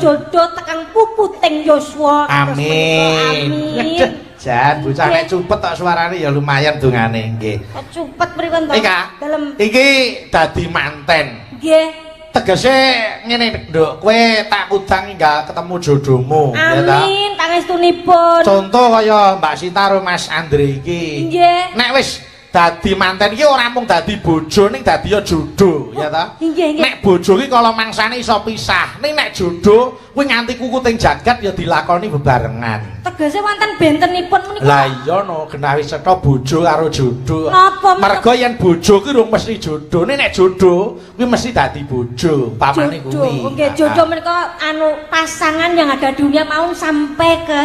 jodoh tekan puputing Yoswa. Amin. Jan bocah nek cupet tok suarane ya lumayan dongane nggih. Cupet pripun to? Dalem. Iki dadi manten. Nggih. Tegese ngene Nduk, kowe tak kudang enggak ketemu jodohmu ya ta. Amin, pangestunipun. Contoh kaya Mbak Sinta karo Mas Andre iki. Nggih. Nek wis dadi manten iki ora mung dadi bojo ning dadi ya jodoh ya ta. Nggih, nggih. Nek bojo iki kala mangsane iso pisah, ning nek jodoh kuwi nganti kukuting jagat ya dilakoni bebarengan. Tegese wonten bentenipun menika. Lah iya no, genah wis cetha bojo karo jodoh. Napa mergo yen bojo kuwi rung mesti jodoh, nek jodoh kuwi mesti dadi bojo, pamane kuwi. Nggih, jodoh menika anu pasangan yang ada di dunia mau sampai ke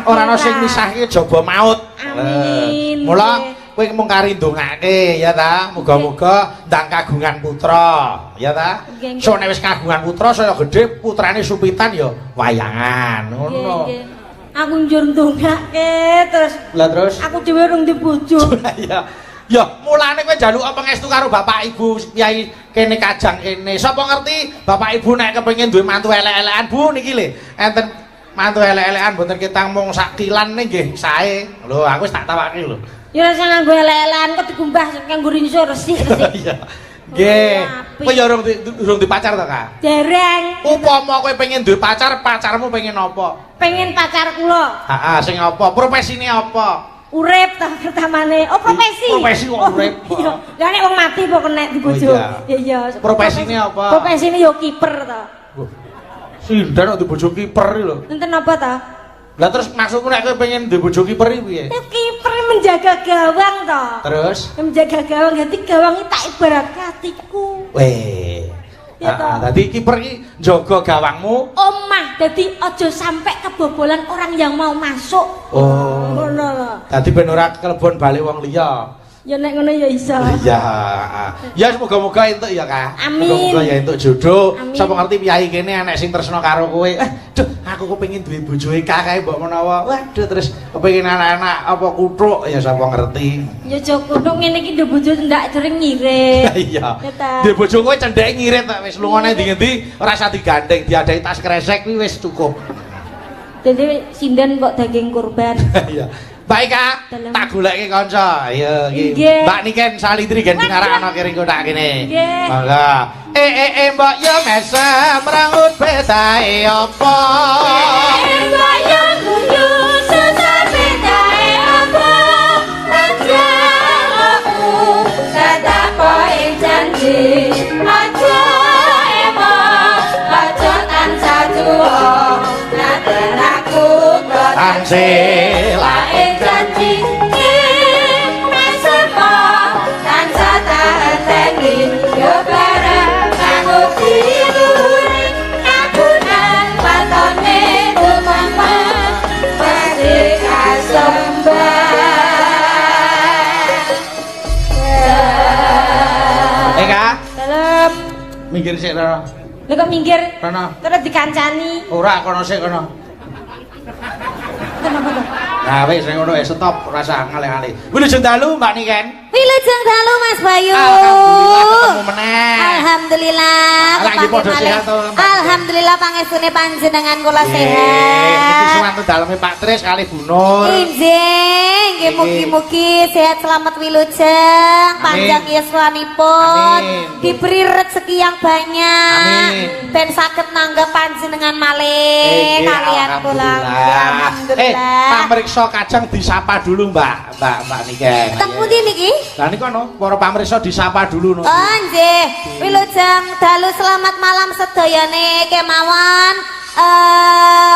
ora ana sing misahke jaba maut. Amin. Mula kowe mung kari ndongake ya ta, muga-muga ndang kagungan putra, ya ta. So nek wis kagungan putra saya gedhe putrane supitan ya wayangan, ngono. Aku njur ndongake terus. Lah terus aku dhewe rung di bojo. Iya. Ya, mulane kowe njaluk pangestu karo bapak ibu Kyai kene Kajang kene. Sapa ngerti bapak ibu nek kepengin duwe mantu elek-elekan Bu niki lho. Enten mantu elek-elekan mboten ketang mung sak kilan nggih sae. Lho, aku wis tak tawake lho. Ya rasa nganggo elek-elekan kok dikumbah kanggo rinso resik. Iya. Nggih. Kowe ya urung dipacar to, Kak? Dereng. Upama kowe pengen duwe pacar, pacarmu pengen apa? Pengen pacar kula. Heeh, sing apa? Profesine apa? Urip ta pertamane. Oh, profesi. Profesi kok urip. Iya. Lah nek wong mati kok kena dibojo. Iya. Profesine apa? Profesine yo kiper ta. Sindan kok dibojo kiper lho. Enten apa ta? Lah terus maksudku nek kowe pengen dibojo kiper iki piye? Kiper menjaga gawang to. Terus menjaga gawang, dadi gawang iki tak ibaratke atiku. Weh. Ya toh. Dadi kiper iki njaga gawangmu. Omah, dadi aja sampai kebobolan orang yang mau masuk. Oh. Ngono lho. Dadi ben ora kelebon bali wong liya. Ya nek ngono ya iso. Iya. Ya semoga-moga entuk ya, Kak. Amin. Semoga ya entuk jodoh. Amin. Sapa ngerti piyai kene enek sing tresna karo kowe. Duh, aku kepengin duwe bojo kae mbok menawa. Waduh, terus kepengin anak-anak apa kuthuk ya sapa ngerti. Ya Joko kuthuk ngene iki ndek bojo ndak jering ngirit. Iya. Duwe bojo kowe cendheke ngirit wis lungane ndi-endi ora usah digandeng, diadahi tas kresek kuwi wis cukup. Jadi sinden kok daging kurban. Iya. Baik Kak, tak goleki kanca. Iya iki. Mbak Niken Salitri gen ngarang ana kene kotak kene. Monggo. Mbok yo mesem rangut betahe apa? Mbok yo guyu susah betahe apa? Tanjamu tetap ing janji. Aja emo, aja tansah juwo. Naten aku tansih lain janji. Mesemo tansah tahengi yo bareng kanggo diluhuri. Kagunan watone tumama pasti kasembar. Kak. Dalam Minggir sik Rono. lha kok minggir? Rono. Terus dikancani. Ora kono sik kono. Kenapa to? Nah wis ning ngono stop rasa ngalih-alih. Wilujeng dalu Mbak Niken. Wilujeng dalu Mas Bayu. Alhamdulillah ketemu meneh. Alhamdulillah. Lagi padha sehat to. Alhamdulillah pangestune panjenengan kula Iki sehat. suwanto daleme Pak Tris kali Bu Nur. Injih, nggih mugi-mugi sehat selamat wilujeng, panjang yuswanipun, diberi rezeki yang banyak, ben saged nanggap panjenengan malih kalian kula. Alhamdulillah. Pamriksa Kajang disapa dulu Mbak Niken. Ketemu di niki? Lah niku no, para pamriksa disapa dulu no. Oh nggih, wilujeng dalu selamat malam sedayane kemawon.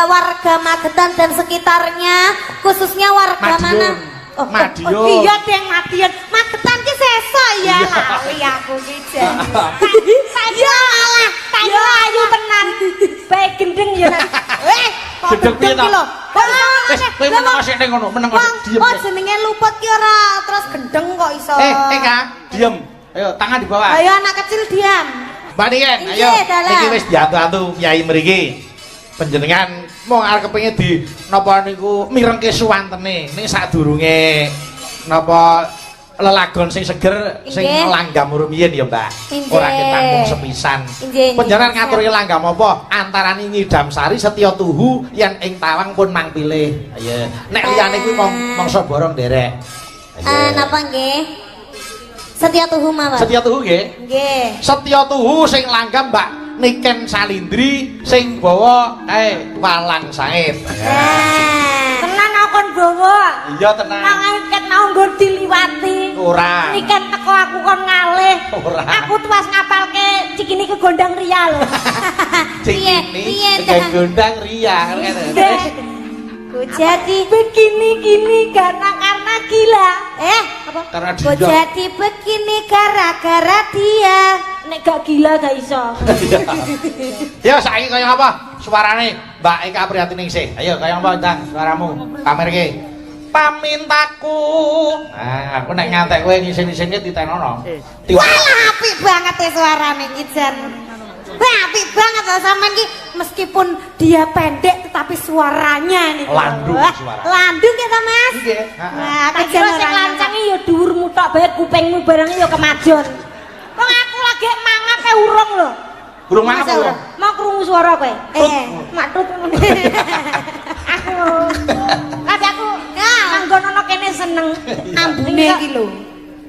Warga Magetan dan sekitarnya, khususnya warga Madiun. mana? Madiun. Oh, iya deng Madiun. Magetan ki sesa ya. Lali aku ki jan. Saya alah, saya ayu tenan. Baik gendeng ya. Gendeng piye to? Wis kowe meneng sik ning ngono, meneng diem. Oh, jenenge luput ki ora terus gendeng kok iso. Kak, diem. Ayo tangan di bawah. Ayo anak kecil diam. Mbak Niken, ayo. Iki wis diatu-atu Kyai mriki. Panjenengan mau arep kepengin di napa niku mirengke suwantene ning sadurunge napa lelagon sing seger sing Inggih. langgam rumiyin ya Mbak. Inggih. Ora ketanggung sepisan. Inggih, Panjenengan inggih. ngaturi langgam apa? Antarane Ngidam Sari Setya Tuhu yen ing Tawang pun mang pilih. Ayo. Nek liyane kuwi mangsa borong nderek. Napa nggih? Setya Tuhu mawon. Setya Tuhu nggih. Nggih. Setya Tuhu sing langgam Mbak Niken Salindri sing bawa walang sait. Tenan kon bawa. Iya tenan. Mangaket mau nggon diliwati. Ora. Niken teko aku kon ngalih. Ora. Aku tuh pas ngapalke cikini ke Gondang Ria lho. Cikini ke Gondang Ria. Ku jadi begini karena gila. Apa? Karena Ku dia. jadi begini gara-gara dia. Nek gak gila gak iso. Ya saiki kaya apa? Suarane Mbak Eka Priatiningsih. Ayo kaya apa ndang suaramu? Pamerke. Pamintaku. Nah, aku nek ngantek kowe ngisin-isinke ditenono. Walah apik banget ya suarane iki Jan. Wah apik banget loh sampean iki meskipun dia pendek tetapi suaranya nih. Landung Wah, suara. Landung ya ta Mas? Nggih. Nah, tak kira sing lancange ya dhuwurmu tok bae kupingmu barang ya kemajon. Wong aku lagi mangap urung lho. Burung mana Masa lho? ora? Mau krungu suara kowe? Maktut. Aku. Tapi aku manggon ana kene seneng ambune iki lho.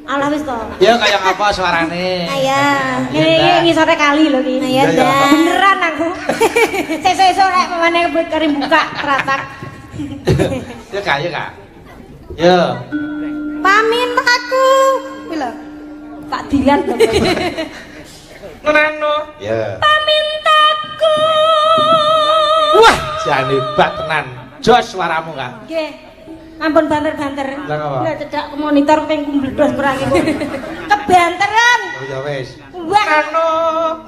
Alah wis to. Ya kaya apa suarane? Aya. Iki ngisore kali lho iki. Iya, iya. Beneran aku. Sesuk-esuk rek pemane kari buka ratak. Ya Kak, ya Kak. Ya. Pamintaku. Kuwi lho. Tak dilan to. Neno. Ya. Pamintaku. Wah, jan hebat tenan. Jos suaramu, Kak. Nggih. Ampun banter-banter. Lah apa? Lah cedak ke monitor ping kumbledos perang iku. Kebanteran. Oh ya wis. Wah. Neno.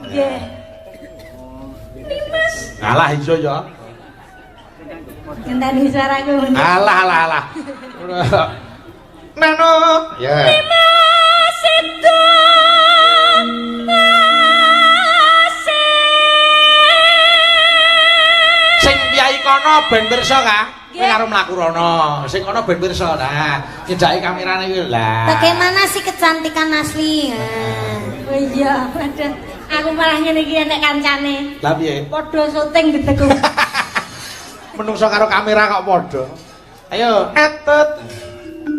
Nggih. Dimas. Alah iso ya. Ngenteni suaraku. Alah. Neno. Ya. Dimas itu. Sing piyai kono ben pirsa, Kak. Kowe karo mlaku rono. Sing kono ben pirsa. Nah, nyedaki kamerane kuwi lah. Bagaimana sih kecantikan asli? Oh iya, padahal aku malah ngene iki nek kancane. Lah piye? Padha syuting gedheku. Menungso karo kamera kok padha. Ayo, etut.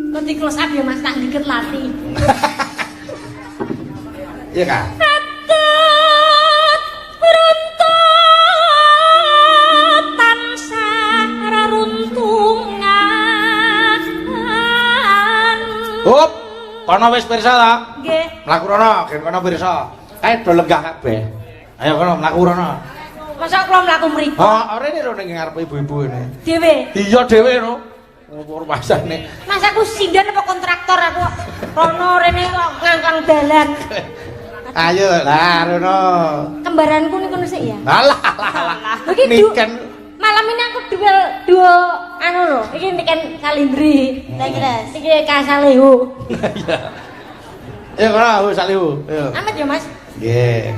Kok di close up ya Mas tak dikit lati. Iya, Kak. Etut runtut tansah reruntungan. Hop, kono wis pirsa ta? Nggih. Mlaku rono, gen kono pirsa. Kae do lenggah kabeh. Ayo kono mlaku rono. Masa kula mlaku mriku Oh, rene lho ning ngarep ibu-ibu ini. dhewe. Iya dhewe no. Ngopo pasane. Mas aku sindan apa kontraktor aku rono rene kok ngangkang dalan. Ayo lah rono. Kembaranku niku sik ya. Alah. Iki Niken. malam ini aku dua anu lho, iki Niken Salindri. Tak kira iki Kasalehu. Iya. Ayo kono salihu. Ayo. Amat ya Mas. Nggih.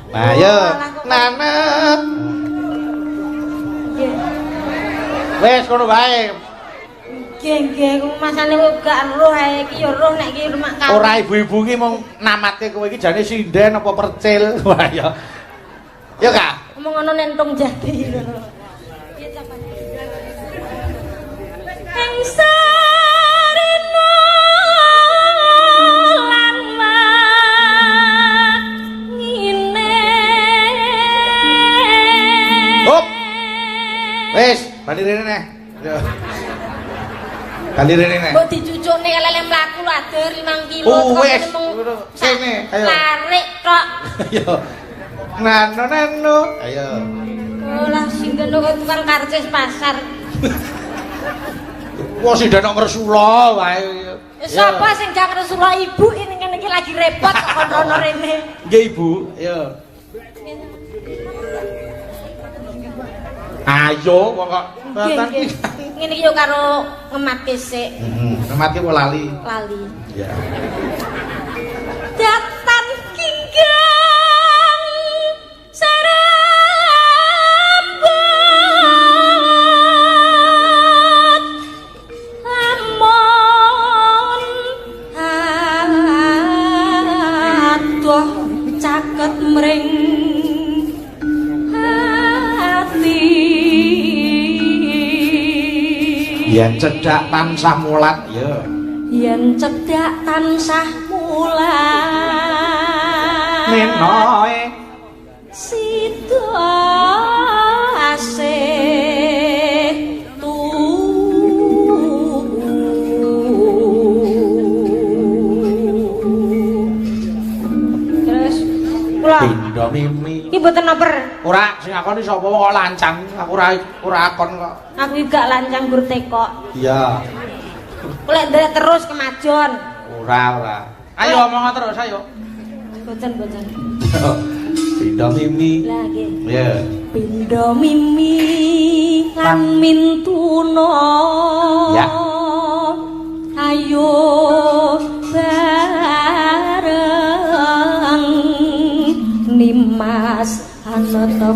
Nah, ayo. Nana. Nggih. Wes kono bae. Nggih, masane gak roh ae iki ya roh nek iki rumah kamu. Ora ibu-ibu ki mung namatke kowe iki jane sinden apa percil. Wah ya. Yo Kak. Ngomong ngono nentung jadi. Iya sampean. Ing sarena lama ngine. Hop. Wes, bali rene neh. Yo. Bali rene neh. Mbok dicucukne lele mlaku lader 5 kilo. Oh, wes. Sini, ayo. Tarik tok. Ayo. Nano. Ayo. Olah sinten kok tukang karcis pasar. Wah sinden kok ngresula wae. Sapa sing gak ngresula ibu ini ngene iki lagi repot kok kon rono rene. Nggih, Ibu. Ayo. Ayo wong kok Nggih, nggih. Ngene iki yo karo ngematke sik. Ngemati apa lali? Lali. Ya. Datan kinggang sarambut lamun yen cedhak tansah mulat ya yen cedhak tansah mulat menoe sida asih terus kula pindha mimi iki mboten noper ora sing akoni sapa kok lancang aku ora akon kok aku gak lancang gur tekok iya kula ndelok terus kemajon ora ayo omong terus ayo boten pindha mimi lah nggih ya pindha mimi lan mintuna ya ayo bareng nimas anata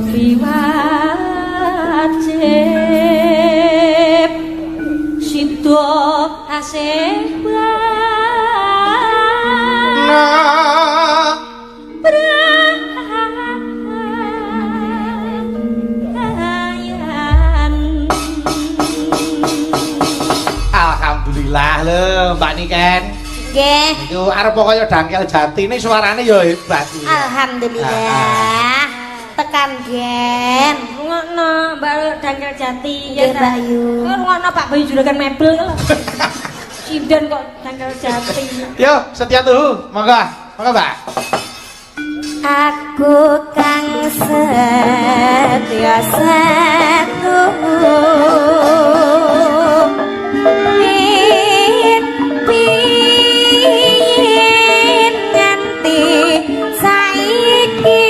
wajib sida asih Alhamdulillah lho Mbak Niken nggih iku arep kaya dangkel jati ini suarane ya hebat alhamdulillah tekan gen ngono Mbak Dangkel Jati ya Bayu ngono Pak Bayu juragan mebel lho sinden kok Dangkel Jati yo setia tuh monggo Mbak aku kang setia satu pin nganti saiki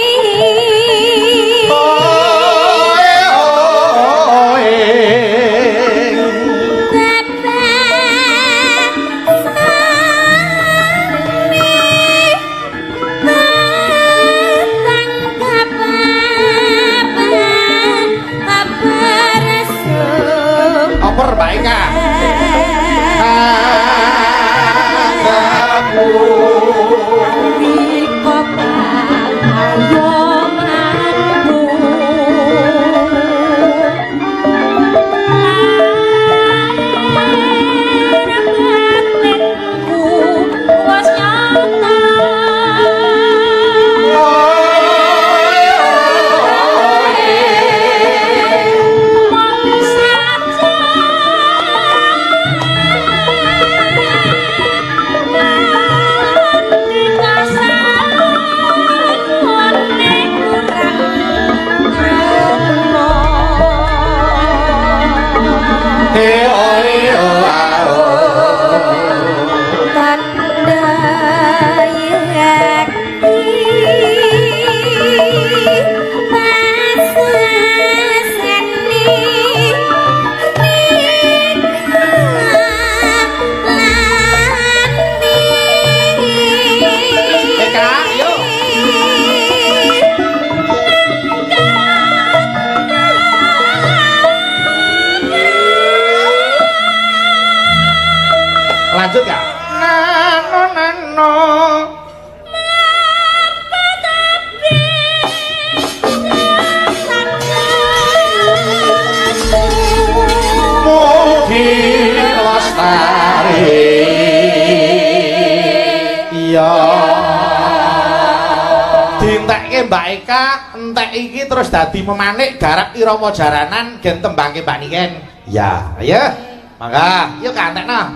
oper baik kak lanjut kak nano mugi lestari iya dientekke Mbak Eka entek iki terus dadi memanik garap irama jaranan gen tembangke Mbak Niken ya ayo mangga yuk kantekno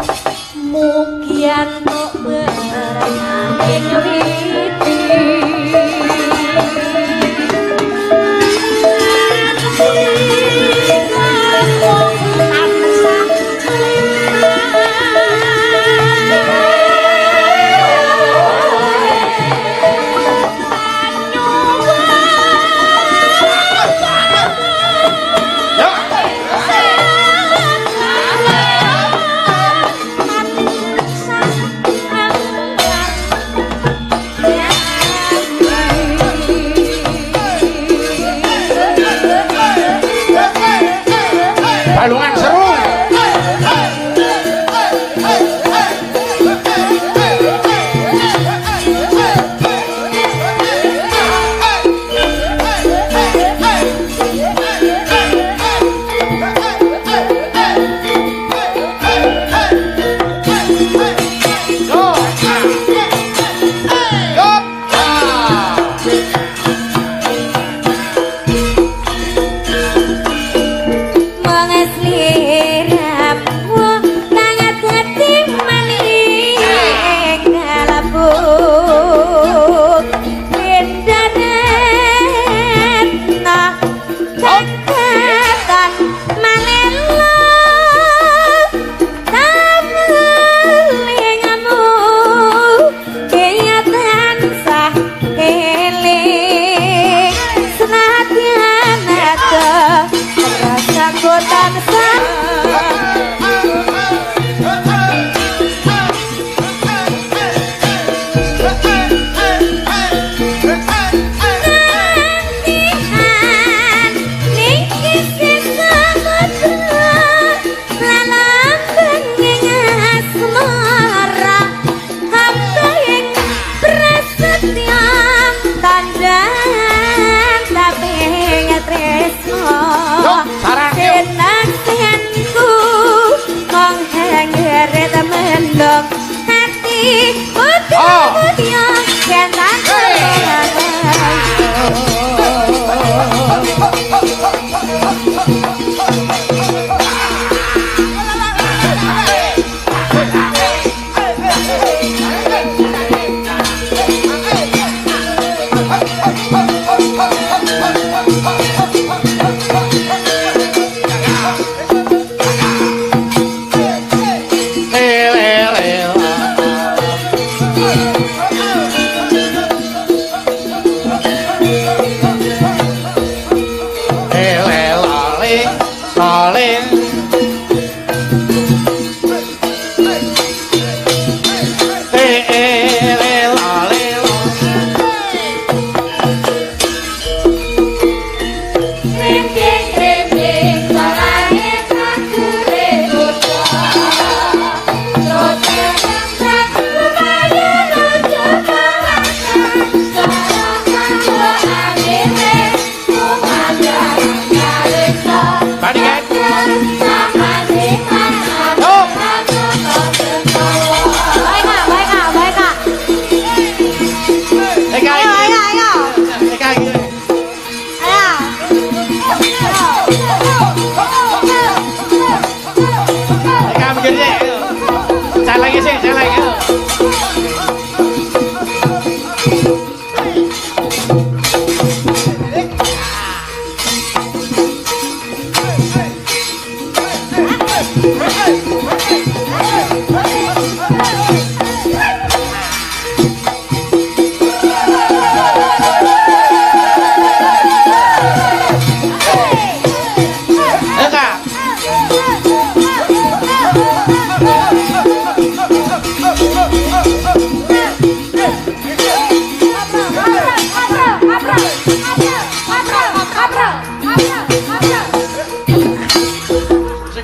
mugi antuk berangin witi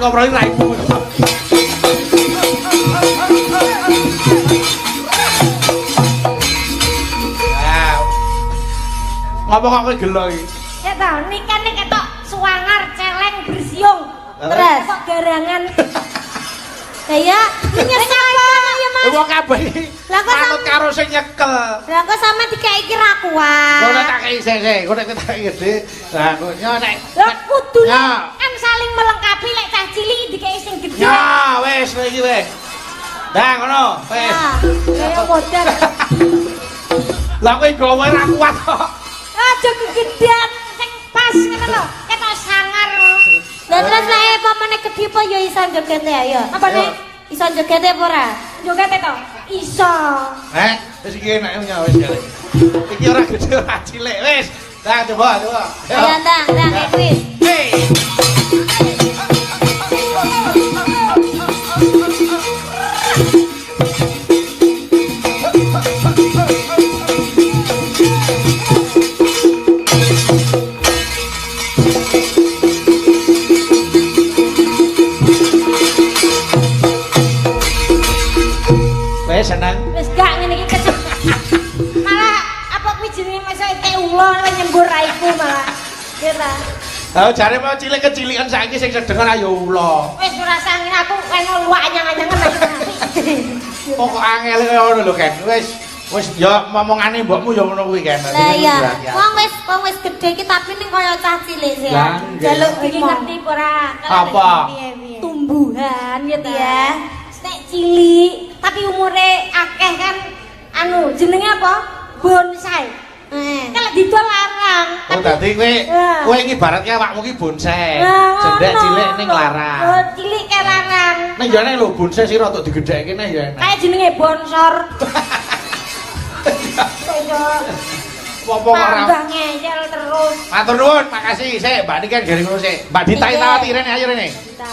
ngobrol raimu. Ngapa kok kowe gelo iki? Ya ta, nikane ketok suwangar, celeng, bersiung. Terus kok garangan. Kaya nyesal ya Mas. Wong kabeh. Lah kok manut karo sing nyekel. Lah kok sampe dikeki ki ra kuat. Kok tak kei sik, kok nek tak gede. Lah kok nek Lah kudune kan saling melengkapi lek cah cilik dikeki sing gedhe. Ya, wis iki wis. Dah ngono, wis. Kaya modal. Lah kowe gawe ra kuat kok. Aja kegedean sing pas ngono lho. Ketok sangar. Lah terus lek pamane gedhe apa ya iso joget ya? Apa nek iso joget apa ora? Joget to? Iso. Wis iki enak wis ya. Iki ora gede ora cilik wis. Dah coba. Ayo ndang kuwi. Hey. Seneng. Wis gak ngene iki kecep. Malah apa kuwi jenenge mesok iki ulo nyembur raiku malah. Ya ta. Lah jare mau cilik kecilikan saiki sing sedengan ayo ula. Wis ora sangin aku eno luwak anyang-anyangan Pokok angel kaya ngono lho Ken. Wis ya momongane mbokmu ya ngono kuwi Ken. Lah iya. Wong wis gedhe iki tapi ning kaya cah cilik sih. Jaluk iki ngerti ora? Apa? Tumbuhan gitu ya. Nek cilik tapi umure akeh kan anu jenenge apa? Bonsai. Kalau didol larang. Oh dadi kowe iki ibaratke awakmu ki bonsai. Cendek cilik ning larang. Oh cilik ke larang. Ning jane lho bonsai sira tok digedhekke kene ya enak. Kayak jenenge bonsor. Apa ora? Tambah ngeyel terus. Matur nuwun, makasih. Sik, Mbak Niken jare ngono sik. Mbak Dita Itawati rene ayo rene.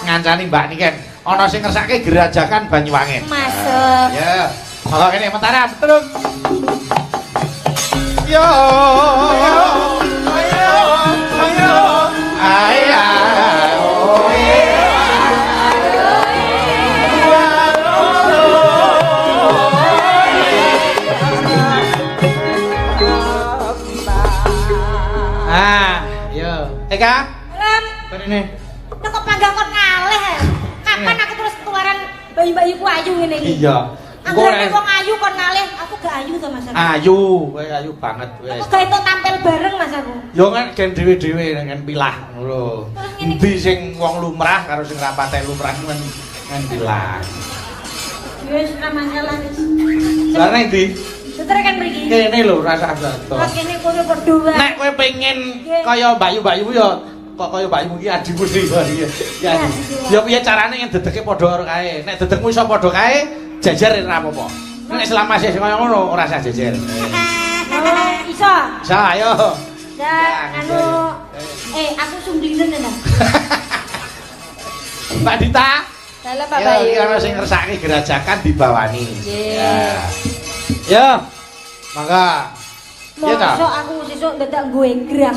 Ngancani Mbak Niken. Ana sing ngersake Gerajakan Banyuwangen. Masuk. Ya. Monggo kene Mataram, terus. Yo. Eka? Lam. Rene. Nek kok panggang kok kalih. Kapan aku terus keluaran bayi-bayiku ayu ngene iki? Iya. Anggere wong ayu kon kalih, aku gak ayu to Mas. Ayu, kowe ayu banget wis. Aku gak entuk tampil bareng Mas aku. Yo kan gen dhewe-dhewe kan pilah ngono lho. Endi sing wong lumrah karo sing ra patek lumrah men pilah. Wis ora masalah wis. Lah nek ndi? Setere kan mriki. Kene lho rasa adoh. Kok kene kono padha wae. Nek kowe pengen kaya Bayu-bayu ya kok kaya Bayu iki adimu sendiri. Ya. Ya piye carane yen dedeke padha karo kae. Nek dedekmu iso padha kae, jajar ora apa-apa. Nek selama sih kaya ngono ora usah jajar. Oh, iso. Iso ayo. Ya, anu aku sumdinen ndak. Mbak Dita. Dalam Pak Bayu. Ya, iki ana sing ngersake Gerajakan dibawani. Nggih. Ya. Mangga. Iya ta? Mosok aku sesuk dadak gue gram.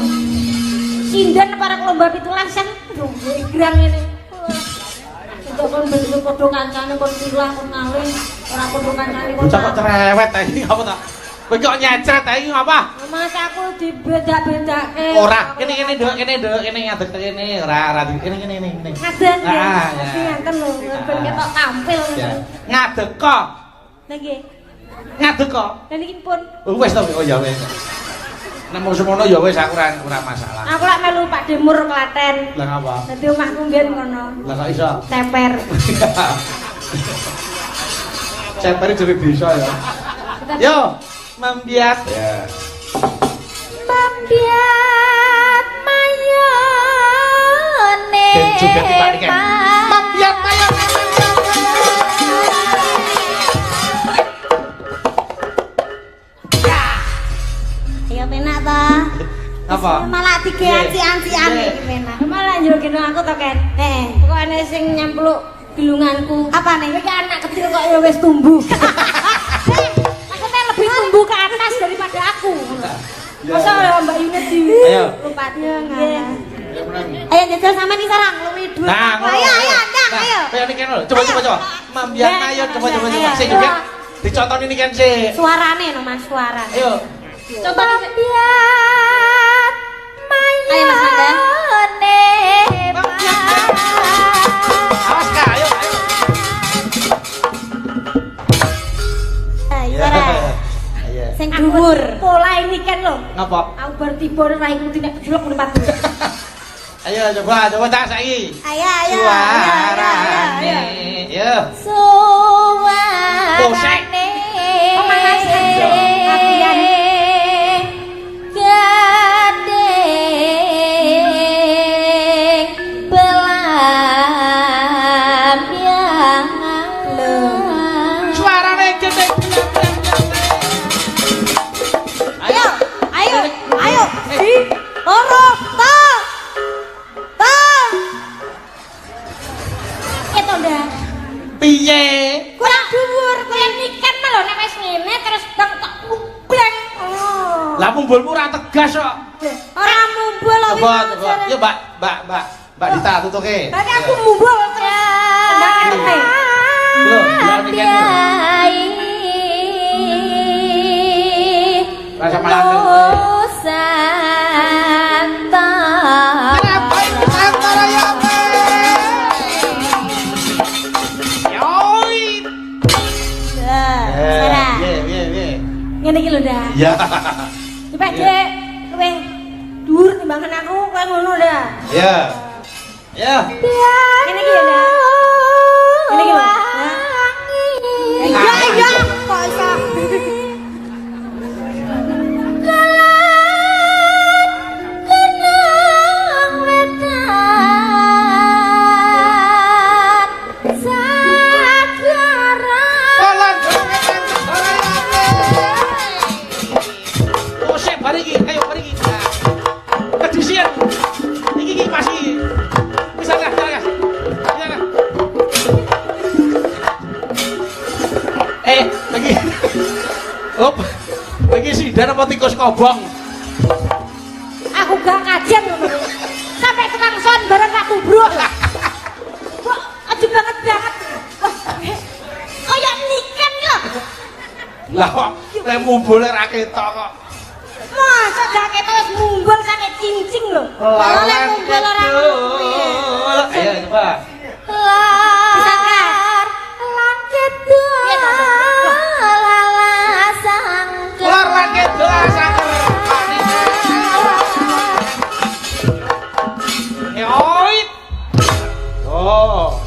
Sindan para lomba 17-an gue gram ngene. Untuk kon bentuk padha kancane kon pilah kon ngalih, ora padha kancane kon. Bocah kok cerewet ta iki apa ta? Kowe kok nyecret ta iki apa? Mas aku dibedak-bedake. Ora, kene nduk, kene ngadeg kene ora kene. Ngaden ya. Ah, ya. Ngaten lho, ben ketok tampil. Ngadeg kok. Lah nggih. Ngadeg kok. Lah niki pun. Wis to, oh ya wis. Nek mung semono ya wis aku ora masalah. Aku lak melu Pak Demur Klaten. Lah ngapa? Dadi omahku mbiyen ngono. Lah kok iso? Ceper. Ceper jadi bisa ya. Yo, Mambiat. Ya. Mambiat mayone. Juga dibalikin. Mambiat mayone. Ya penak ta. Apa? Malah digeanci-ancian iki penak. Malah yo gendong aku to, Ken. Kok ana sing nyempluk gilunganku. Apa nih? Iki anak kecil kok ya wis tumbuh. Maksudnya lebih tumbuh ke atas daripada aku. Masa Mbak Yunet di Ayo. lupatnya. Ayo jajal sama nih sarang, luwi duit. Nah, ayo Kayak niki lho. Coba. Mambian ayo coba. Sing juga dicontohin ini kan sih. Suarane no Mas, suara. Ayo. Coba Mambian mayo. Ayo Mas Manda. Awas Kak, ayo. Ayo. Ayo. Sing dhuwur. Pola ini kan lho. Ngapa? Aku bar tiba raiku tidak kejelok menempat. Ayo coba tak saiki. Ayo. Suarane. Yo. Suarane. Oh, Mas. Mambian. Suarane gede. Ayo. Loro, ta. Itu ndak. Piye? Kurang dhuwur, kurang niken mah lho nek wis ngene terus bang tak mubleng. Oh. Lah mumbulmu ora tegas kok. Ora mumbul lho. Coba. Yo Mbak Dita tutuke. Berarti aku mumbul terus. Tendangan teh. Lho, niken lho. Rasa malang. Kenapa ini antara ya? Yoi. Sarah. Piye. Ngene iki lho dah. Ya. Coba Dek, kowe dhuwur timbangan aku kowe ngono dah. Ya. Ya. Ngene iki lho dah. Ngene iki lho. Iya, kok iso. Lagi sidan apa tikus kobong? Aku gak kajian ngono. Sampai tukang son bareng tak tubruk. Kok aja banget. Wah, kayak niken lho. Lah kok lek mumbul ra ketok kok. Masa gak ketok wis mumbul sampe cincing lho. Lek mumbul ora. Ayo coba. Bisa gak? Langit Keluar langit doa sangker. Yoit. Oh.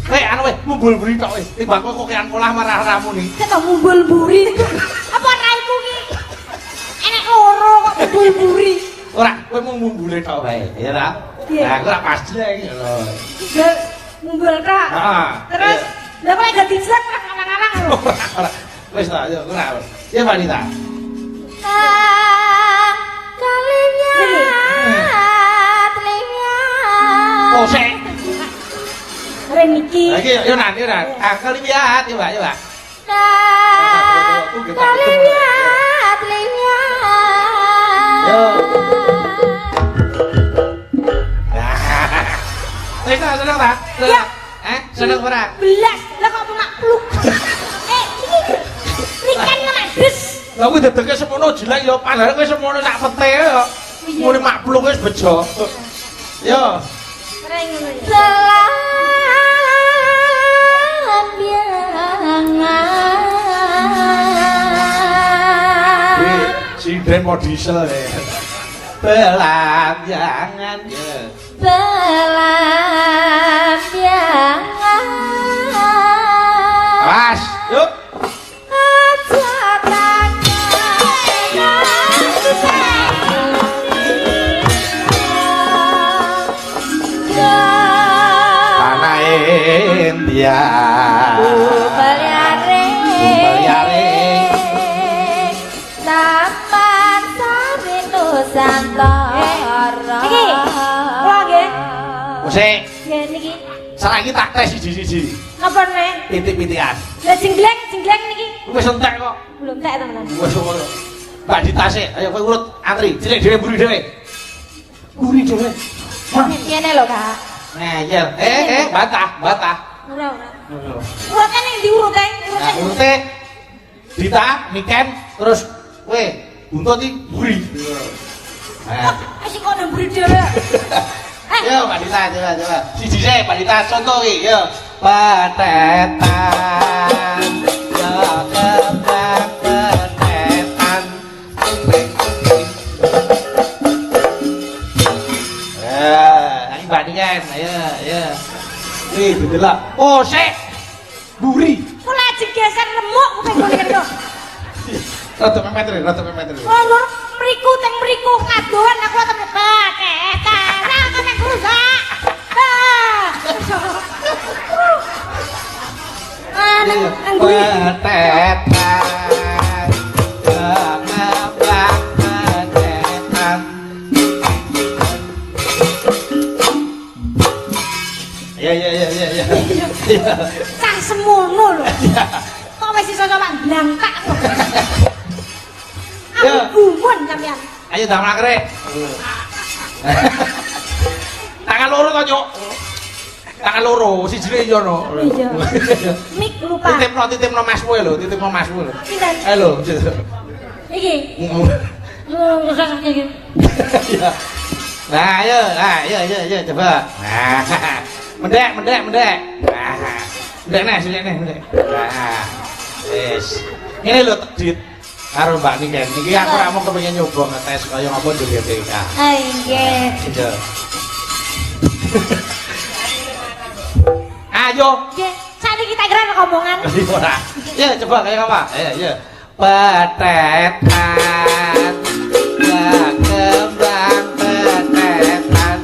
Anu mumbul buri tok wis. Timbang kok kean polah marah ramu nih. Ketok mumbul buri. Apa raiku ki? Enek loro kok mumbul buri. Ora, kowe mung mumbule tok wae, ya ta? Lah aku ora pasti iki lho. Mumbul tok. Heeh. Terus lha kok gak dijak ngarang-ngarang lho. Ora. Wis ta, yo ora. Ya wanita. Oh, sik. Reniki. Lagi yo nan. Akal lihat, yo, Mbak. Yo. Seneng ta? Iya. Seneng ora? Belas. Lah kok mak pluk. Niken kena des. Lah kuwi dedeke semono jelek yo padahal kowe semono sak pete yo. Mune makluk wis bejo. Yo. Keren ngono ya. Sinden mau diesel ya. Belanjangan ya. Belanjangan. Mas, yuk. India Baliare Taman Sari Nusantara. Iki, kula nggih. musik Nggih niki. saiki tak tes siji-siji Napa neh? pitik-pitikan Lah jenggleng niki. wis entek kok Belum tak teman-teman. wis ngono Mbak Ditase ayo kowe urut antri cilik dhewe mburi dhewe mburi dhewe Ngene lho, Kak. Ngeyel. Bantah. Ora. Urute ning ndi urute? Nah, urute Dita, Miken, terus kowe buntut iki buri. Nah. Wis kok nang buri dhewe. Yo, Mbak Dita, coba. Siji sik, Mbak Dita, contoh iki, yo. Petetan. Yo, kembang petetan. Ini Mbak Niken, ayo. Wih, bedelak. Oh, sik. Buri. Ku lagi geser lemuk kuping ngene yo. Rada memeter. Oh, lur mriku teng mriku ngadoan aku temen petetan. Lah kene rusak. Nang buri. Petetan. Kembang petetan. Ya. Cah semono lho. Kok wis iso coba blangkak kok. Ya. Gumun sampean. Ayo damel akrek. Tangan loro to, Cuk. Tangan loro, sijine yo no. Iya. Mik lupa. Titipno masmu lho, titipno masmu lho. Pinten? Halo. Iki. Lho, sak iki. Nah, ayo coba. Nah. Mendek. Nah. Mendek nih. Nah. Wis. Ini lho tedit karo Mbak Niken. Niki aku ora mau kepengin nyoba ngetes kaya ngapa joget-joget. Ah, nggih. Iya. Ayo. Nggih, sakniki kita kira omongan. Ora. Ya, coba kayak apa? Ayo. Petetan. Kembang petetan.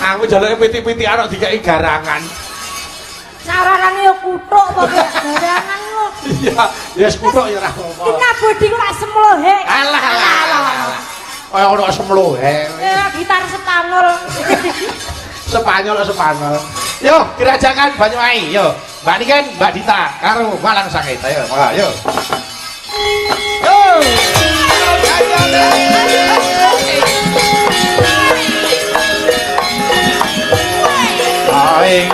Aku jaluk piti-piti ana dikai garangan. Sararane yo kuthuk apa garangan lho. Iya, ya kuthuk ya ora apa-apa. Kita bodi ku lak semlohe. Alah. Kaya ono semlohe. Gitar Spanyol. Spanyol. Yo, kirajakan Banyuwangi. Yo, Mbak Niken, Mbak Dita karo Malang Sangit. Ayo, yo. Aing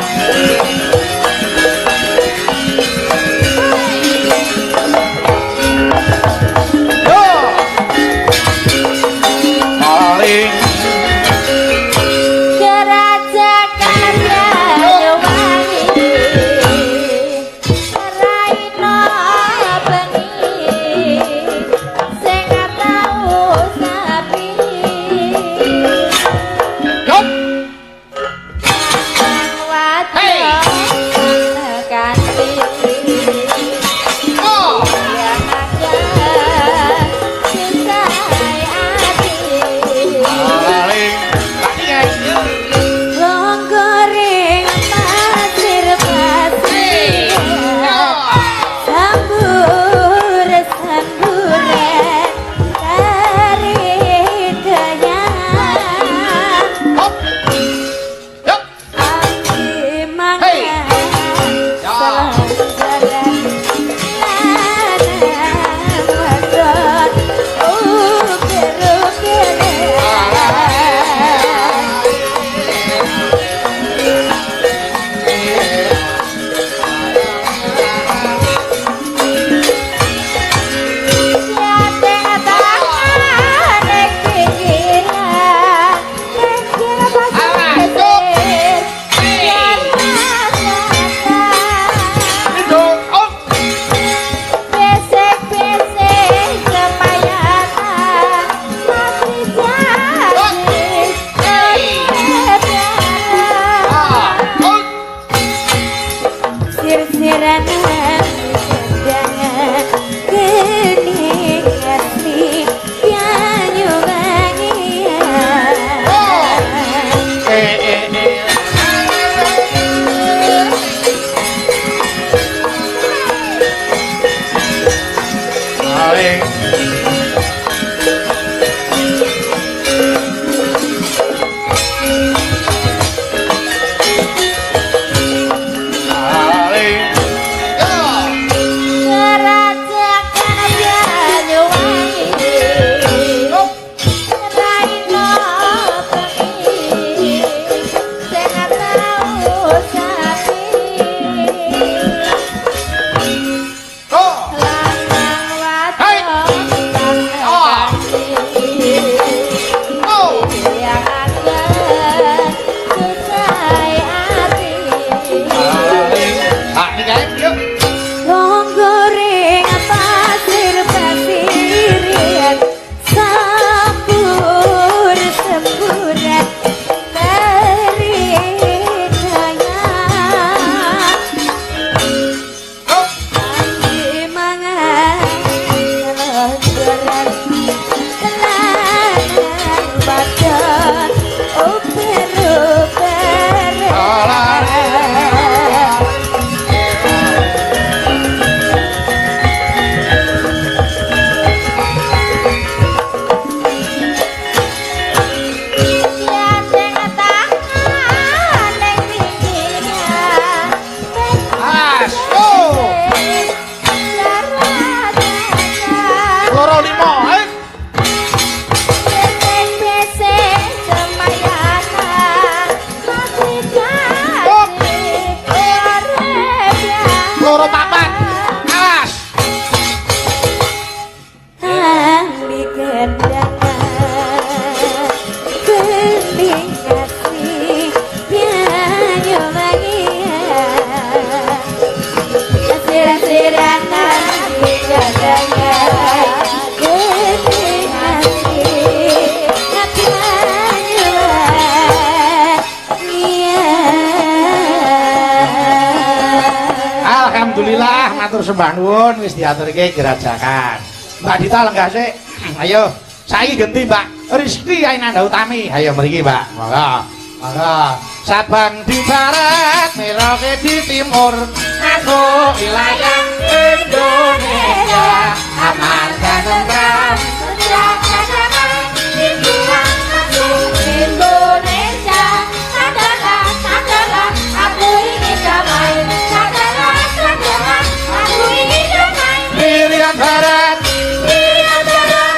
Alhamdulillah matur sembah nuwun wis diaturke gerajakan. Mbak Dita lenggah sik. Ayo, saiki genti Mbak Rizki Ainanda Utami. Ayo mriki Mbak. Monggo. Monggo. Sabang di barat, Merauke di timur. Aku wilayah Indonesia. Aman dan tentram. Indonesia, sadarlah, sadarlah, aku ingin damai. Sadarlah, sadarlah, aku ingin damai. Irian barat, Irian barat,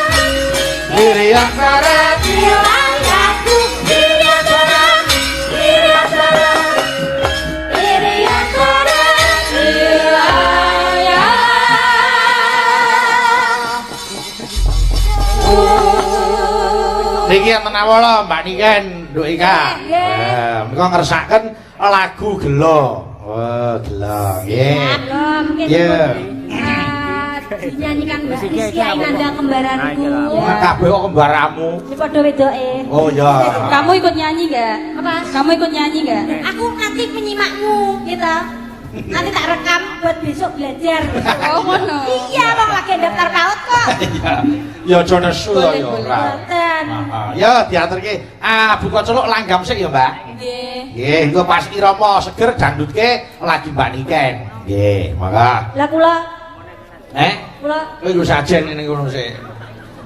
Irian barat. wilayahku. Irian barat, Irian barat, Irian barat, wilayah. Niki enten awala Mbak Niken Nduk Ika. Menika ngersakaken lagu Gelo. Oh, Gelo. Nggih. Mungkin Iya. dinyanyikan Mbak Rizky Ainanda kembaranku. Kabeh kok kembaramu. Ini padha wedoke. Oh iya. Kamu ikut nyanyi gak? Apa? Kamu ikut nyanyi gak? Aku nanti menyimakmu gitu. Nanti tak rekam buat besok belajar. Oh, ngono. Iya, wong lagi daftar PAUD kok. Iya. Ya aja nesu to ya ora. Boten. Ya diaturke. Buka celuk langgam sik ya, Mbak. Nggih. Nggih, engko pas irama seger dangdutke lagi Mbak Niken. Nggih, monggo. Lah kula Kowe iku sajen ning ngono sik.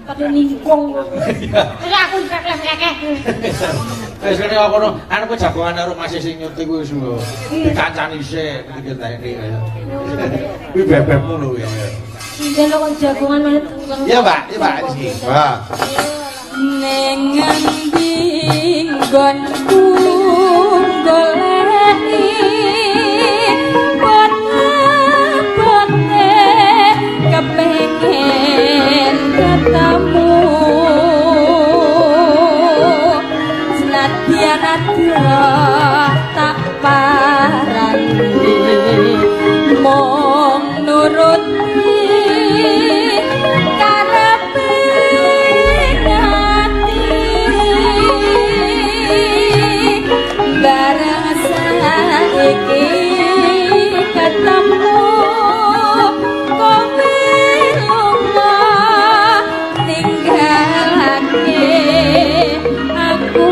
pada ningkung. Terus aku kakek-kakek. Wis kene kok ngono, anu kowe jagongan karo Mas sing nyuti kuwi wis lho. Dikancani sik iki teni kaya. Kuwi bebekmu lho ya. Ndelo kok jagongan meneh. Iya, Mbak. Iya, Mbak. Iki. Wah. Neng ngendi nggonku goleki bote kepengen ketemu senadyan adra tak parani mong nuruti karepe barang saiki ketemu kowe lunga ninggalake aku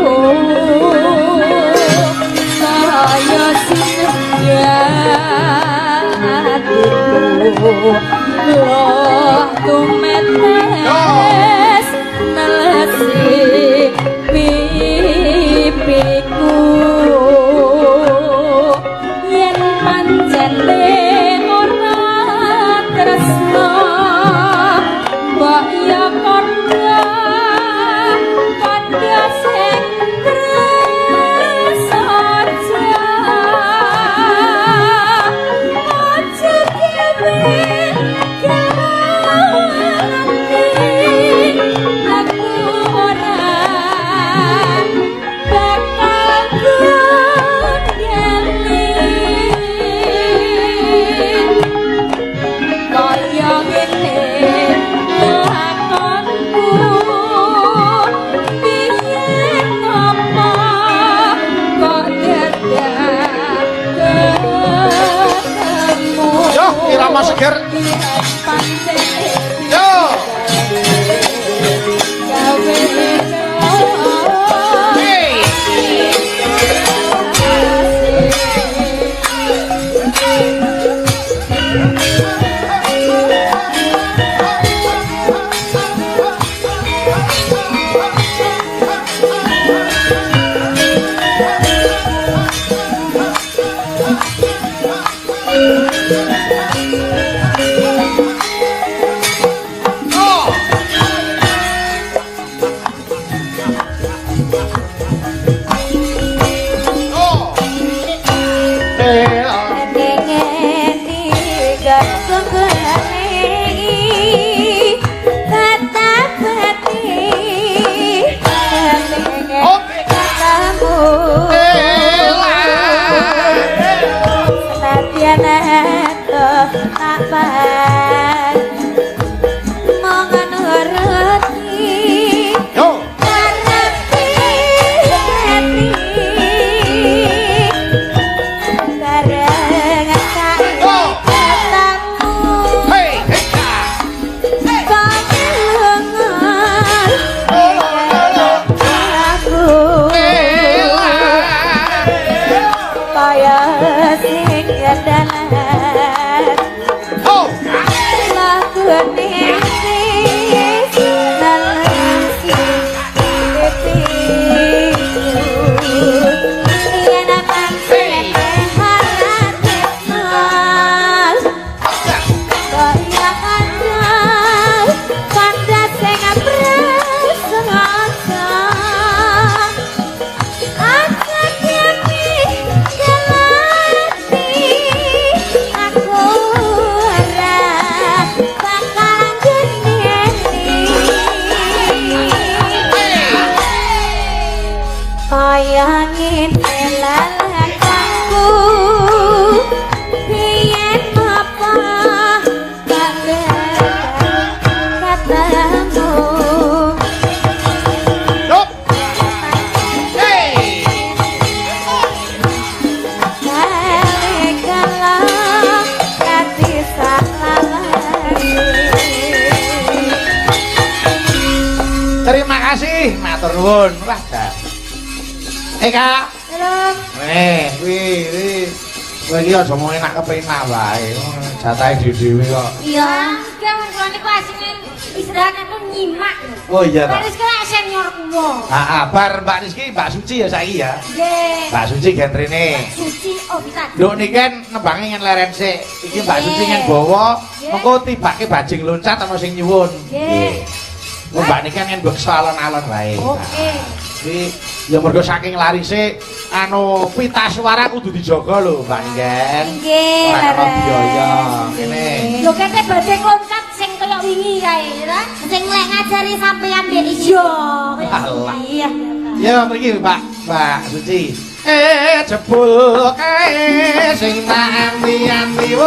sayangin elalakaku biyen apa gak katamu Yup. Hey. balik-balik kati salalari. Terima kasih, matur nuwun. Wah, dah. Kak. Halo. Wih. Kowe iki aja mau enak kepenak wae. Jatahe dhewe kok. Iya, kan kula niku asine istirahat kan nyimak. Oh iya ta. Wis kira senior kuwo. Heeh, bar Mbak Rizky, Mbak Suci ya saiki ya. Nggih. Mbak Suci gentrene. Suci oh bisa. Lho niki kan nembange ngen leren sik. Iki Mbak Suci ngen bawa, mengko tibake bajing loncat ana sing nyuwun. Nggih. Mbak Mbak niki kan ngen beksa alon-alon wae. Oke. Iki ya mergo saking larise anu pita suara kudu dijaga lho Mbak Niken. Nggih. Ora kena biaya. Ngene. Lho kete badhe loncat sing kaya wingi kae ya. Sing lek ngajari sampean Dek. Iya. Alah. Iya. Ya mriki Mbak Suci. Jebul kae sing tak anti-anti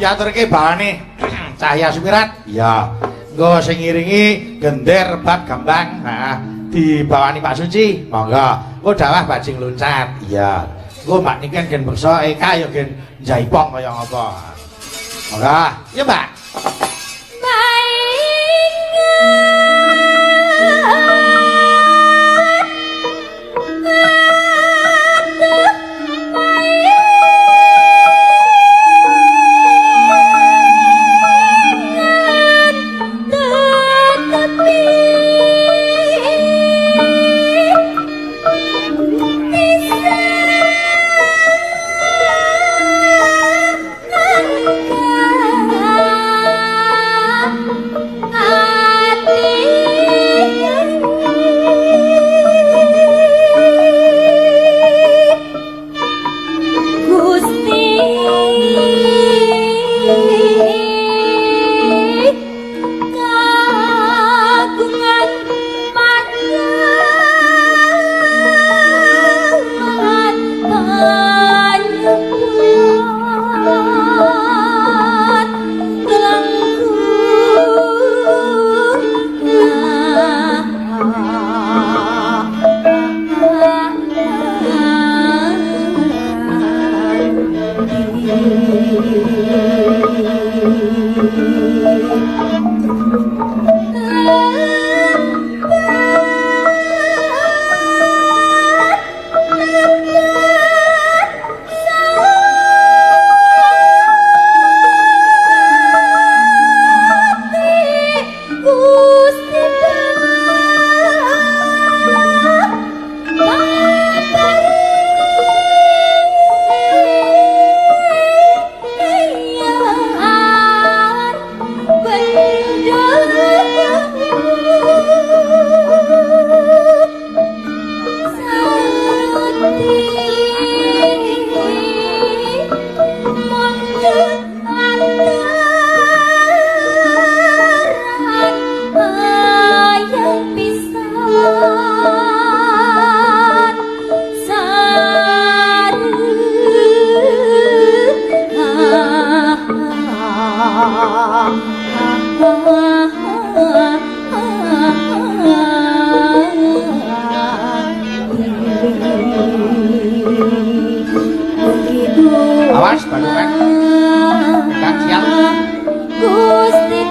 diaturke bawane Cahya Sumirat. Ya. Engko sing ngiringi Gender Bab Gambang. Nah, dibawani Pak Suci. Monggo. Engko dawah bajing loncat. Iya. Engko Mbak Niken gen beksa Eka ya gen jaipong kaya ngapa. Monggo. Ya, Mbak. Bye. Awas balungan. Enggak sial. Gusti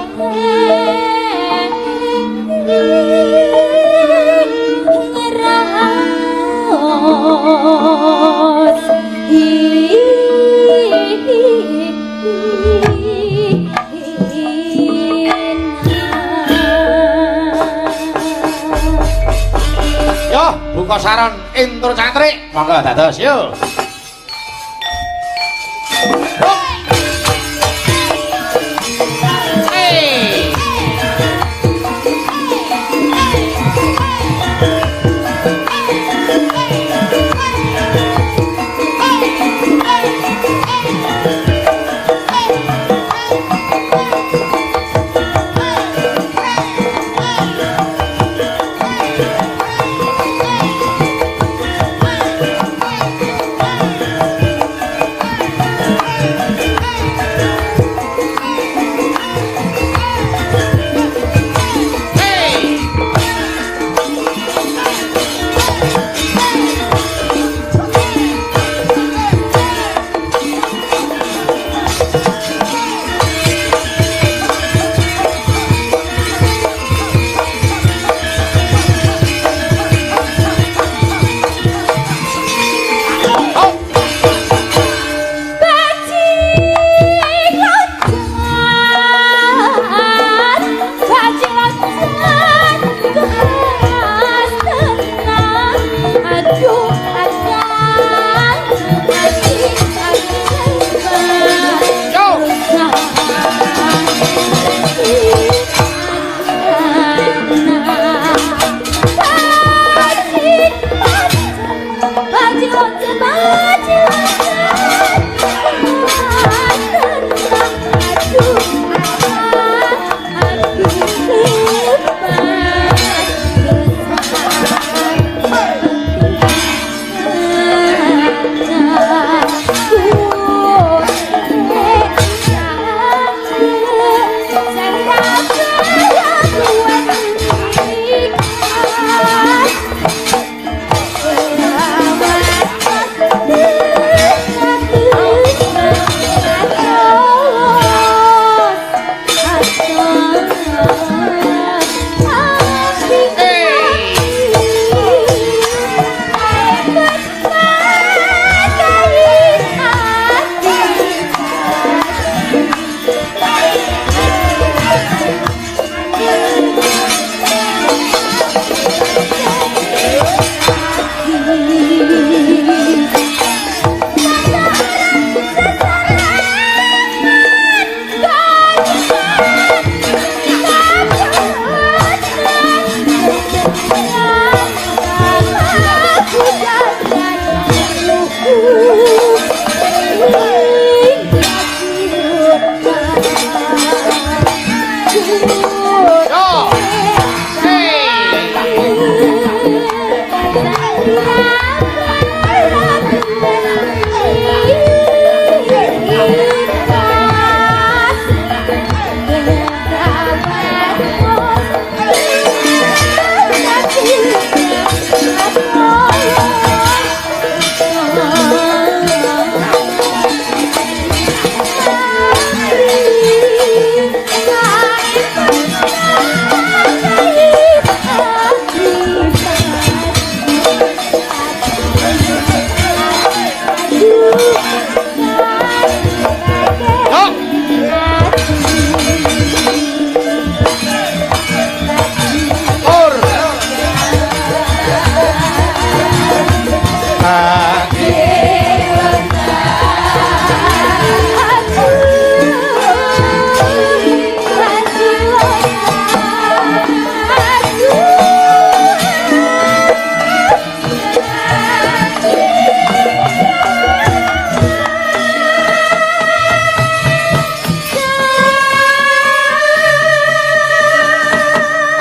nyeraos Yo, buka saron intro cantrik. Monggo dados yo.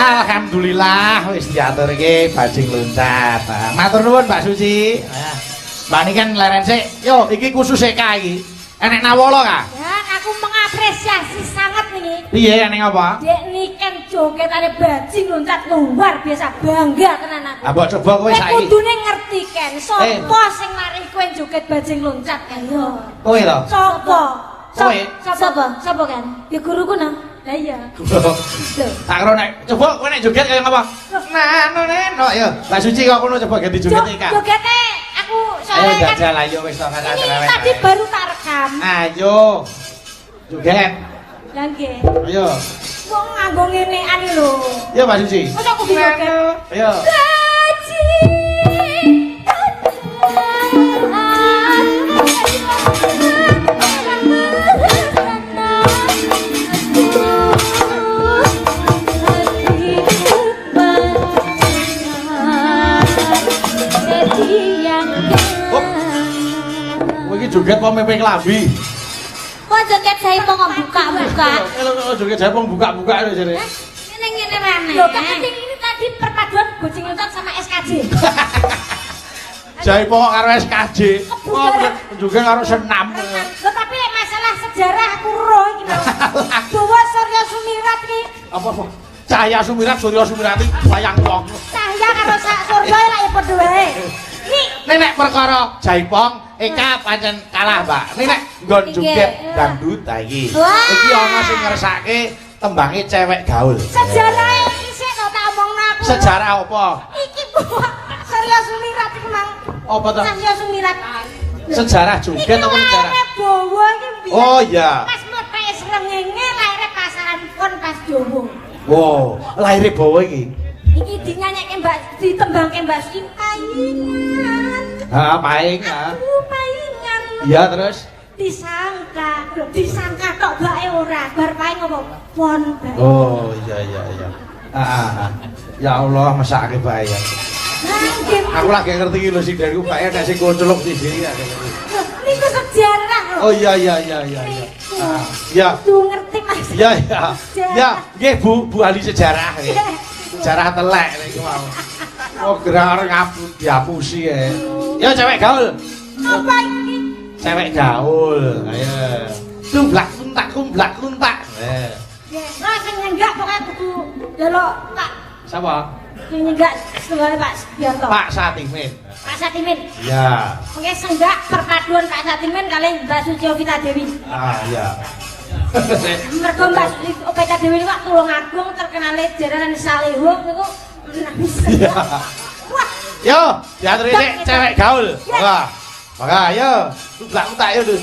Alhamdulillah wis diatur iki bajing loncat. Matur nuwun Mbak Suci. Mbak niki kan leren sik. Yo iki khusus EK iki. Enek nawala ka? Ya, aku mengapresiasi sangat nih. Piye ning apa? Dek niken jogetane bajing loncat luar biasa bangga tenan aku. Ah mbok coba kowe Kowe saiki. kudune ngerti Ken, sapa sing mari kowe joget bajing loncat ayo. Kowe lho. Sapa? Kowe? Sapa? Sapa kan? Ya guruku nang. Lah iya. Tak kira nek coba kowe nek joget kaya ngapa? Neno ya. Mbak Suci kok kono coba ganti joget iki. Jogete aku Ayo soalnya kan jajal ayo wis to kata ini tadi baru tak rekam. Ayo. Joget. Lah nggih. Ayo. Wong nganggo ngene ane lho. Ya Mbak Suci. Masa aku bisa joget? Ayo. Kowe iki joget apa mepe klambi? Kok joget jaipong kok buka-buka? Kalau joget jaipong buka-buka lho jare. Ngene rene. Lho kan ini tadi perpaduan goceng loncat sama SKJ. Jaipong karo SKJ. Oh, juga karo senam. Lho tapi lek masalah sejarah aku roh iki lho. Bawa Surya Sumirat iki. Apa? Cahaya Sumirat, Surya Sumirati, wayang wong. Cahya karo Surya lek ya padha wae. Nek perkara jaipong Eka pancen kalah, Mbak. Nek nggon joget dangdut ta iki. Iki ana sing ngersake tembange cewek gaul. Sejarahe isih to tak omongno aku. Sejarah apa? Iki bawa Surya Sumirat iki mang. Apa to? Cahya Sumirat. Sejarah joget apa sejarah? Iki bawa iki biyen. Oh iya. Pas mletheke srengenge laire pasaran pon pas Jawa. Wow, lahire bawa iki. Iki dinyanyekke Mbak ditembangke Mbak Suci paingan. Ha, paing ha. Aku paingan. Iya terus. Disangka tok bae ora. Bar paing apa? Pon bae. Oh, iya. Ya Allah, mesake bae ya. Nggih. Aku lagi ngerti iki lho sing dari bae nek sing koncolok di sini ya. Niku sejarah lho. Oh iya. Ya. Tuh ngerti Mas. Ya. Ya, nggih Bu ahli sejarah nggih. Sejarah telek niku mau. Oh, gerak ngapus dihapusi ya. Ya cewek gaul. Apa iki? Cewek gaul. Ayo. Kumblak luntak. Nah, sing nyenggak pokoke kudu delok Pak. Siapa? Sing nyenggak setunggalnya Pak Sugiarto. Pak Satimin. Pak Satimin. Ya. Oke, senggak perpaduan Pak Satimin kalian Mbak Suci Ovita Dewi. Ah, iya. Mergo Mbak Suci Ovita Dewi ini Pak Tulungagung terkenal jaranan Salihung niku bisa. Wah, Yo, diatur ini cewek gaul. Maka ayo, tublak tak ayo tuh.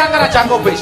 Kerajaan Kobis.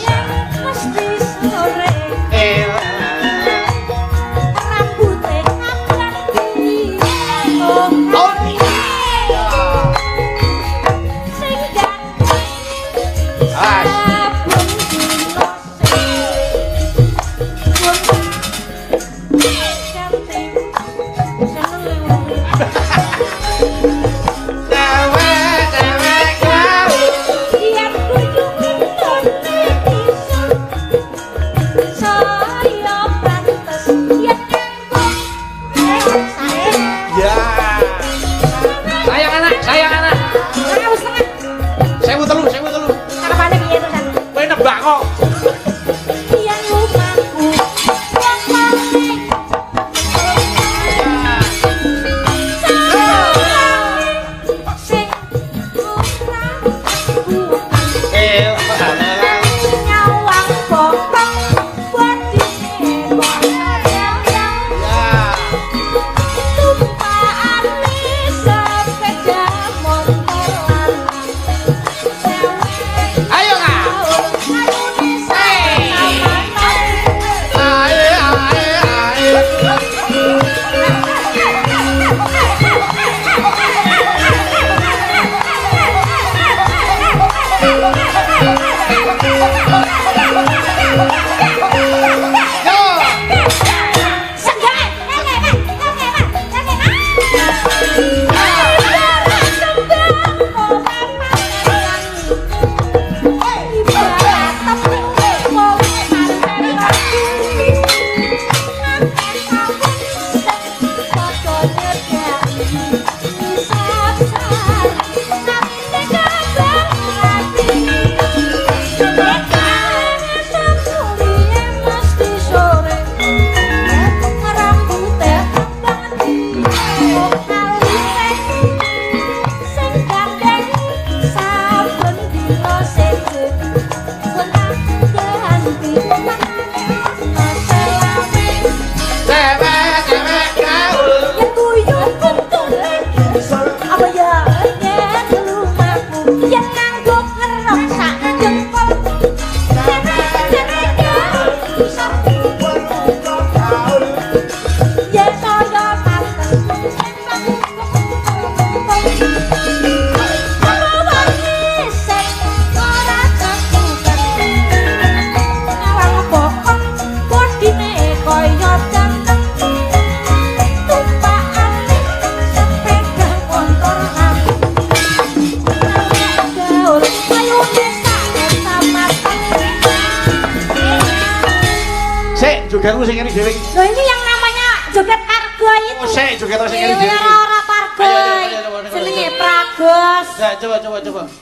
jogetmu sing ngene dhewe. Loh ini yang namanya joget Pargoy itu. Oh, sik joget sing ngene Iya, dhewe. ora Pargoy. Jenenge Pragos. Nah, coba.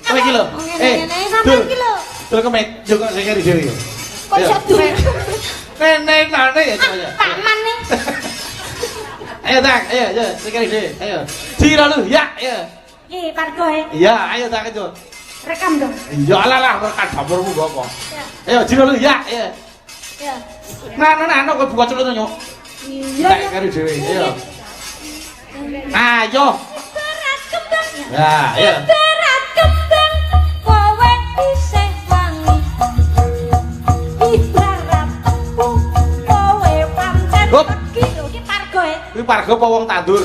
Kowe iki lho. Ngene sampean iki lho. Dul kemek joget sing ngene dhewe. Kok iso duwe? Neng nane ya coba ya. Paman nih. Ayo tak, ayo sing ngene dhewe. Ayo. Dira lu, ya, ayo. Iki Pargoy. Iya, ayo tak aja. Rekam dong. Ya lah, rekan dapurmu kok apa. Ayo dira lu, ya, ayo. Ya. Nah, kok buka celut nyok. Iya. Tak karo dhewe, ayo. Ayo. Berat kembang. Ya, ayo. Berat kembang. Kowe isih wangi. Ibaratku kowe pancen Hop. pergi. Lho iki Pargoy. Kuwi parga apa wong tandur?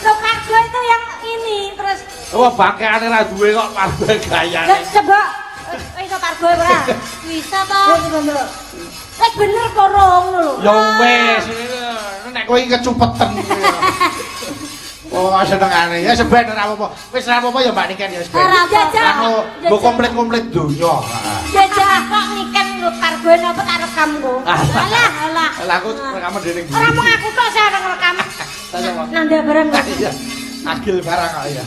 Loh Pargoy itu yang ini terus Wah, bangkeane ra duwe kok parga gayane. Lah, coba iso Pargoy ora? Bisa toh? Bener kok rong lho. Ya wis, nek kowe iki kecupetan. Oh, senengane. Ya seben ora apa-apa. Wis ora apa-apa ya Mbak Niken ya seben. Ora jajah. Anu, mbok komplit-komplit donya. Jajah kok niken lho Pargoy napa tak rekam kok. Alah. Lah aku rekaman dening Ora mung aku tok sing rekam. Tanya, Pak. Nanda bareng kok. Iya. Agil barang kok ya.